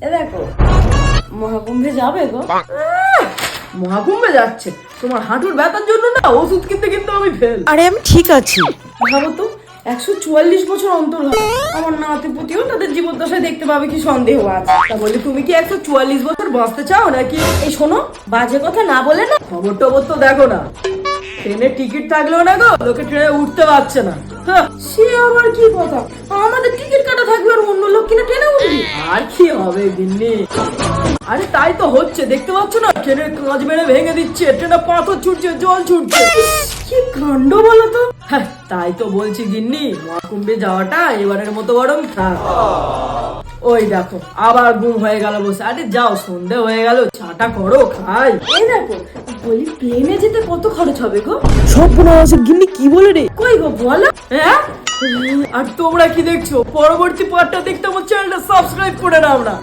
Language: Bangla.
এ দেখো মহাকুম্ভে যাবে গো। মহাকুম্ভে যাচ্ছে? তোমার হাঁটুর ব্যথার জন্য না ওষুধ কিনতে কিন্তু আমি ফেল। আরে আমি ঠিক আছি। ভাবো তো 144 বছর অন্তর হবে, আমার নাতি পুতিও তাদের জীবদ্দশায় দেখতে পাবে, কি সন্দেহ আছে? তা বলি তুমি কি 144 বছর বাঁচতে চাও নাকি? এই শোনো, বাজে কথা না বলে না। খবর টবর তো দেখো না, ট্রেনের টিকিট থাকলেও না গো লোকে ট্রেনে উঠতে পারছে না। হ্যাঁ, সে আবার কি কথা? আমাদের টিকিট কাটা থাকবে আর অন্য লোক কিনা ট্রেনে উঠবি? আর কি হবে গিন্নি? আরে তাই তো হচ্ছে, দেখতে পাচ্ছ না ট্রেনের কাঁচ মেরে ভেঙে দিচ্ছে, ট্রেনে পাথর ছুটছে, জল ছুটছে। কি কাণ্ড বলো তো। হ্যাঁ, তাই তো বলছি গিন্নি, মহাকুম্ভে যাওয়াটা এবারের মতো বরং থাক। ওই দেখো আবার ঘুম হয়ে গেল বসে। আরে যাও, সন্ধে হয়ে গেল, চাটা করো, খাই। এই দেখো, বলি প্লেনে যেতে কত খরচ হবে গো? সব আছে গিন্নি কি বলে রে? কই গো বলো। হ্যাঁ, আর তোমরা কি দেখছো? পরবর্তী পার্টটা দেখতে আমার চ্যানেলটা সাবস্ক্রাইব করে নাও না।